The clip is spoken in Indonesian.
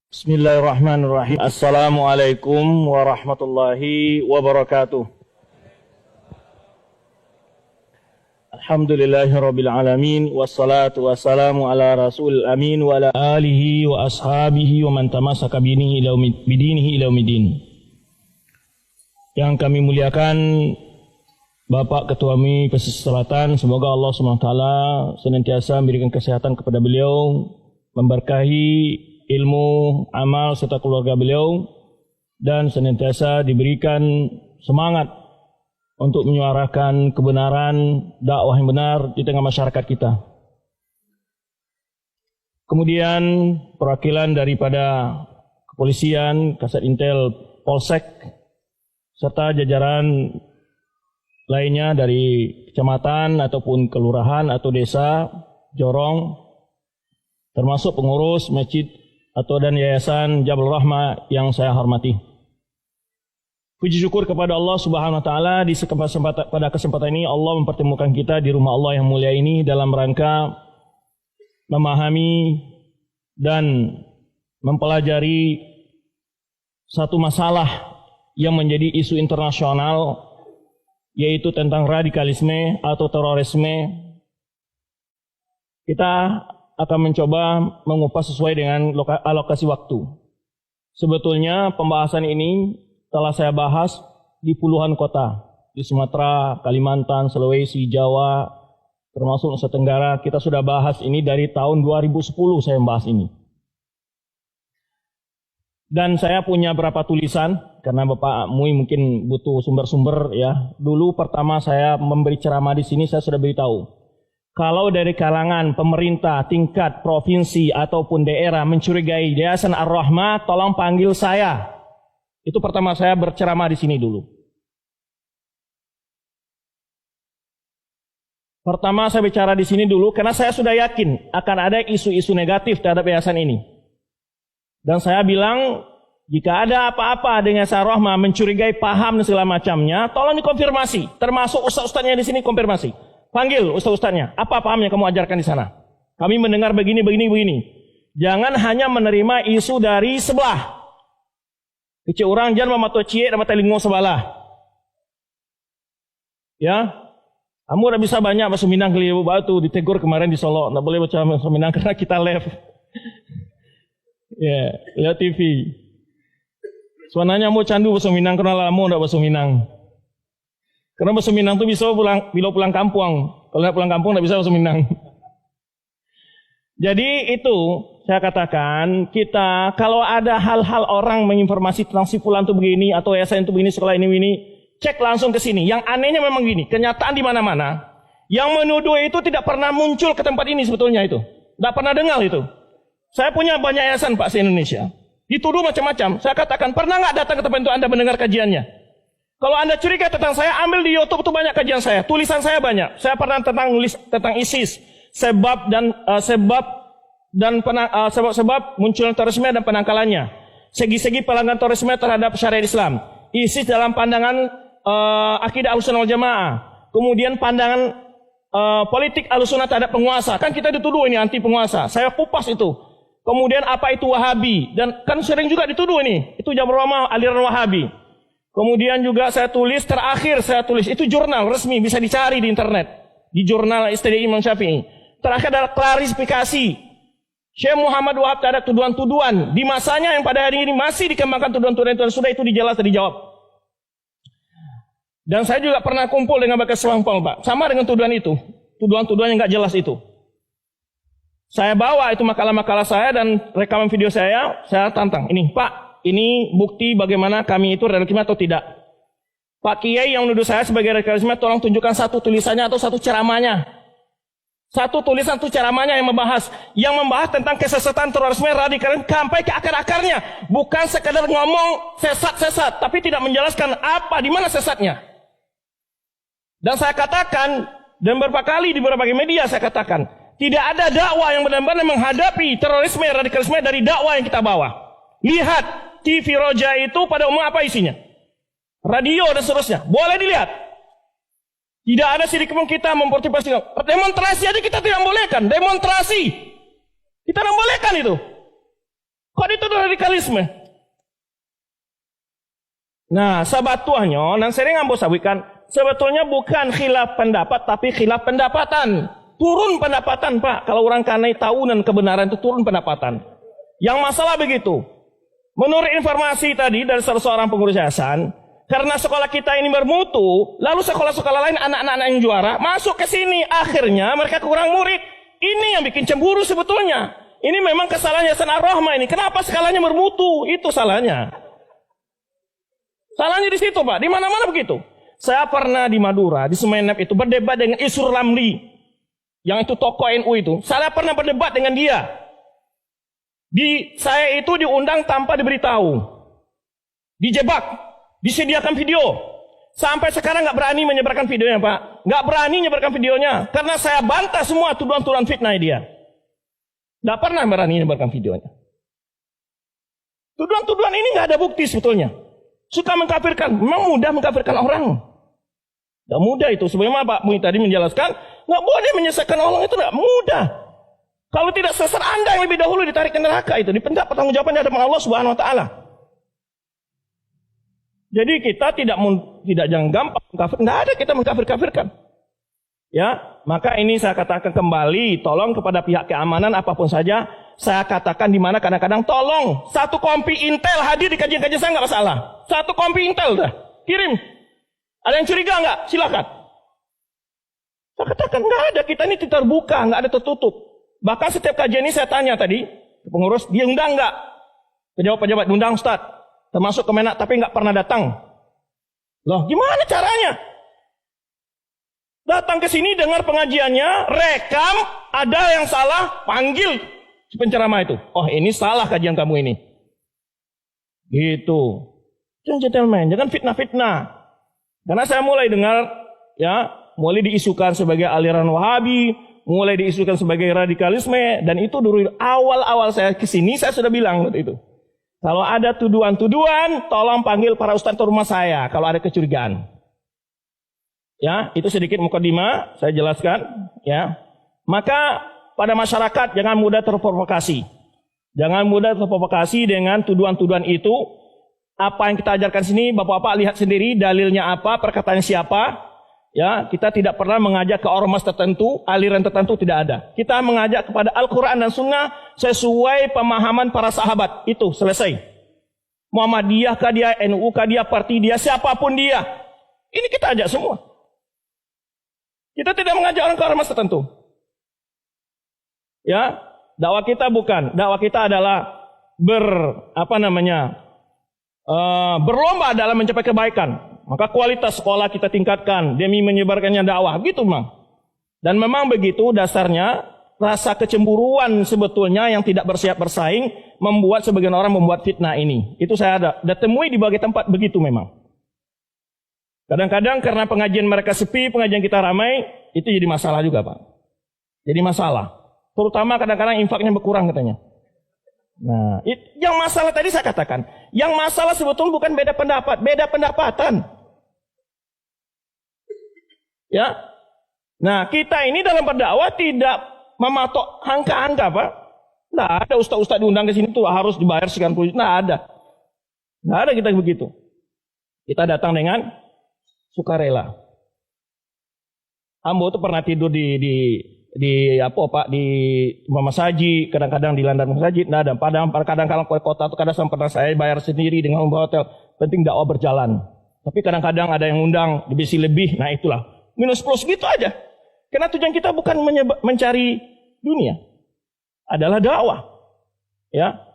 Bismillahirrahmanirrahim. Assalamualaikum warahmatullahi wabarakatuh. Alhamdulillahirabbil alamin wassalatu wassalamu ala rasul amin wa ala alihi wa ashabihi wa man tamassaka bidinihi ila yaumiddin. Yang kami muliakan Bapak Ketua MUI Pesisir Selatan, semoga Allah SWT senantiasa memberikan kesehatan kepada beliau, memberkahi ilmu, amal, serta keluarga beliau, dan senantiasa diberikan semangat untuk menyuarakan kebenaran, dakwah yang benar di tengah masyarakat kita. Kemudian perwakilan daripada kepolisian, Kasat Intel, Polsek, serta jajaran lainnya dari kecamatan ataupun kelurahan atau desa, jorong, termasuk pengurus masjid atau dan yayasan Jabal Rahmah yang saya hormati. Puji syukur kepada Allah Subhanahu wa taala pada kesempatan ini Allah mempertemukan kita di rumah Allah yang mulia ini dalam rangka memahami dan mempelajari satu masalah yang menjadi isu internasional, yaitu tentang radikalisme atau terorisme. Kita akan mencoba mengupas sesuai dengan alokasi waktu. Sebetulnya pembahasan ini telah saya bahas di puluhan kota, di Sumatera, Kalimantan, Sulawesi, Jawa, termasuk Nusa Tenggara. Kita sudah bahas ini dari tahun 2010 saya membahas ini. Dan saya punya beberapa tulisan, karena Bapak MUI mungkin butuh sumber-sumber ya. Dulu pertama saya memberi ceramah di sini, saya sudah beritahu. Kalau dari kalangan pemerintah tingkat provinsi ataupun daerah mencurigai Yayasan Ar-Rahmah, tolong panggil saya. Itu pertama saya berceramah di sini dulu. Pertama saya bicara di sini dulu karena saya sudah yakin akan ada isu-isu negatif terhadap yayasan ini. Dan saya bilang, jika ada apa-apa dengan Yayasan Ar-Rahmah mencurigai paham dan segala macamnya, tolong dikonfirmasi. Termasuk ustaz-ustaznya di sini konfirmasi. Panggil ustaz-ustaznya, apa pahamnya kamu ajarkan di sana? Kami mendengar begini. Jangan hanya menerima isu dari sebelah. Kecil orang jangan mematok cie dan mata lingo sebelah. Ya, kamu udah bisa banyak bahasa Minang kali batu ditegur kemarin di Solo, nggak boleh baca bahasa Minang karena kita live. Ya, lihat TV. Sebenarnya mau candu bahasa Minang karena lama udah bahasa Minang. Karena bahasa Minang itu bisa bila pulang kampung. Kalau tidak pulang kampung tidak bisa bahasa Minang. Jadi itu saya katakan, kita kalau ada hal-hal orang menginformasi tentang si fulan itu begini atau yayasan itu begini, sekolah ini, cek langsung ke sini. Yang anehnya memang gini, kenyataan di mana-mana. Yang menuduh itu tidak pernah muncul ke tempat ini sebetulnya itu. Tidak pernah dengar itu. Saya punya banyak yayasan Pak se-Indonesia. Dituduh macam-macam. Saya katakan, pernah nggak datang ke tempat itu Anda mendengar kajiannya? Kalau Anda curiga tentang saya, ambil di YouTube itu banyak kajian saya, tulisan saya banyak. Saya pernah nulis tentang ISIS, sebab munculnya terorisme dan penangkalannya, segi-segi pelanggaran terorisme terhadap syariat Islam, ISIS dalam pandangan akidah Ahlussunnah wal Jamaah, kemudian pandangan politik Ahlussunnah terhadap penguasa. Kan kita dituduh ini anti penguasa. Saya kupas itu. Kemudian apa itu Wahabi, dan kan sering juga dituduh ini, itu Jabal Rahmah aliran Wahabi. Kemudian juga saya tulis, terakhir saya tulis, itu jurnal resmi, bisa dicari di internet. Di jurnal STDI Imam Syafi'i. Terakhir adalah klarifikasi Syekh Muhammad Wahab terhadap tuduhan-tuduhan. Di masanya yang pada hari ini masih dikembangkan tuduhan-tuduhan itu, sudah itu dijawab. Dan saya juga pernah kumpul dengan Bapak Selampol, Pak. Sama dengan tuduhan itu. Tuduhan-tuduhan yang nggak jelas itu. Saya bawa itu makalah-makalah saya dan rekaman video saya tantang. Ini, Pak. Ini bukti bagaimana kami itu radikalisme atau tidak. Pak Kiai yang menuduh saya sebagai radikalisme, tolong tunjukkan satu tulisannya atau satu ceramahnya. Satu tulisan, satu ceramahnya yang membahas tentang kesesatan, terorisme, radikalisme sampai ke akar-akarnya. Bukan sekadar ngomong sesat-sesat, tapi tidak menjelaskan apa, di mana sesatnya. Dan saya katakan, dan beberapa kali di berbagai media saya katakan, tidak ada dakwah yang benar-benar menghadapi terorisme, radikalisme dari dakwah yang kita bawa. Lihat TV Roja itu pada umum apa isinya? Radio dan seterusnya. Boleh dilihat. Tidak ada sidik pun kita mempertimbangkan. Demonstrasi aja kita tidak bolehkan. Demonstrasi. Kita tidak bolehkan itu. Kok dituduh radikalisme. Nah, sebetulnya, nang sering ambo sawikan, sebetulnya bukan khilaf pendapat, tapi khilaf pendapatan. Turun pendapatan, Pak. Kalau orang kanai tahu dan kebenaran itu turun pendapatan. Yang masalah begitu. Menurut informasi tadi dari salah seorang pengurus yayasan, karena sekolah kita ini bermutu, lalu sekolah-sekolah lain anak-anak yang juara masuk ke sini, akhirnya mereka kurang murid. Ini yang bikin cemburu sebetulnya. Ini memang kesalahan Yayasan Ar-Rahmah ini. Kenapa skalanya bermutu? Itu salahnya. Salahnya di situ, Pak. Di mana-mana begitu. Saya pernah di Madura, di Semenep itu berdebat dengan Isur Lamli, yang itu tokoh NU itu. Saya pernah berdebat dengan dia. Saya itu diundang tanpa diberitahu, dijebak, disediakan video. Sampai sekarang nggak berani menyebarkan videonya, Pak. Nggak berani menyebarkan videonya karena saya bantah semua tuduhan-tuduhan fitnah dia. Nggak pernah berani menyebarkan videonya. Tuduhan-tuduhan ini nggak ada bukti sebetulnya. Suka mengkafirkan, memang mudah mengkafirkan orang. Nggak mudah itu. Sebagaimana Pak Mui tadi menjelaskan, nggak boleh menyesatkan orang itu nggak mudah. Kalau tidak sesat Anda yang lebih dahulu ditarik ke neraka itu, dipendak pertanggungjawaban di hadapan Allah Subhanahu Wa Taala. Jadi kita jangan gampang mengkafir, nggak ada kita mengkafir-kafirkan. Ya, maka ini saya katakan kembali, tolong kepada pihak keamanan apapun saja. Saya katakan di mana kadang-kadang tolong satu kompi Intel hadir di kajian-kajian saya nggak masalah. Satu kompi Intel dah kirim. Ada yang curiga nggak? Silakan. Saya katakan nggak ada, kita ini terbuka, nggak ada tertutup. Bahkan setiap kajian ini saya tanya tadi pengurus, dia undang nggak? Pejabat-pejabat diundang Ustaz, termasuk Kemenak, tapi nggak pernah datang. Loh, gimana caranya? Datang ke sini dengar pengajiannya, rekam, ada yang salah, panggil si penceramah itu. Oh, ini salah kajian kamu ini. Gitu. Jangan gentleman, jangan fitnah-fitnah. Karena saya mulai dengar, ya, mulai diisukan sebagai aliran Wahabi, mulai diisukan sebagai radikalisme, dan itu dulu awal-awal saya ke sini saya sudah bilang itu. Kalau ada tuduhan-tuduhan, tolong panggil para ustadz ke rumah saya kalau ada kecurigaan. Ya, itu sedikit mukadimah saya jelaskan, ya. Maka pada masyarakat jangan mudah terprovokasi. Jangan mudah terprovokasi dengan tuduhan-tuduhan itu. Apa yang kita ajarkan sini, Bapak-bapak lihat sendiri dalilnya apa, perkataan siapa. Ya, kita tidak pernah mengajak ke ormas tertentu, aliran tertentu tidak ada. Kita mengajak kepada Al-Quran dan Sunnah sesuai pemahaman para sahabat. Itu selesai. Muhammadiyah kah dia, NU kah dia, parti dia, siapapun dia. Ini kita ajak semua. Kita tidak mengajak orang ke ormas tertentu. Ya, dakwah kita bukan. Dakwah kita adalah berlomba dalam mencapai kebaikan. Maka kualitas sekolah kita tingkatkan demi menyebarkannya dakwah, gitu memang. Dan memang begitu dasarnya rasa kecemburuan sebetulnya yang tidak bersiap bersaing membuat sebagian orang membuat fitnah ini. Itu saya ada temui di berbagai tempat begitu memang. Kadang-kadang karena pengajian mereka sepi, pengajian kita ramai, itu jadi masalah juga, Pak. Jadi masalah. Terutama kadang-kadang infaknya berkurang katanya. Nah, yang masalah tadi saya katakan, yang masalah sebetulnya bukan beda pendapat, beda pendapatan. Ya. Nah, kita ini dalam berdakwah tidak mematok angka-angka, Pak. Nggak ada ustaz-ustaz diundang ke sini tuh harus dibayar sekian puluh juta. Nggak ada. Nggak ada kita begitu. Kita datang dengan sukarela. Ambo tuh pernah tidur di Mama Saji, kadang-kadang di landasan masjid, nggak ada. Padahal kadang-kadang ke kota tuh kadang pernah saya bayar sendiri dengan hotel. Penting dakwah berjalan. Tapi kadang-kadang ada yang undang dibisi lebih. Nah itulah minus plus gitu aja. Karena tujuan kita bukan mencari dunia, adalah dakwah. Ya,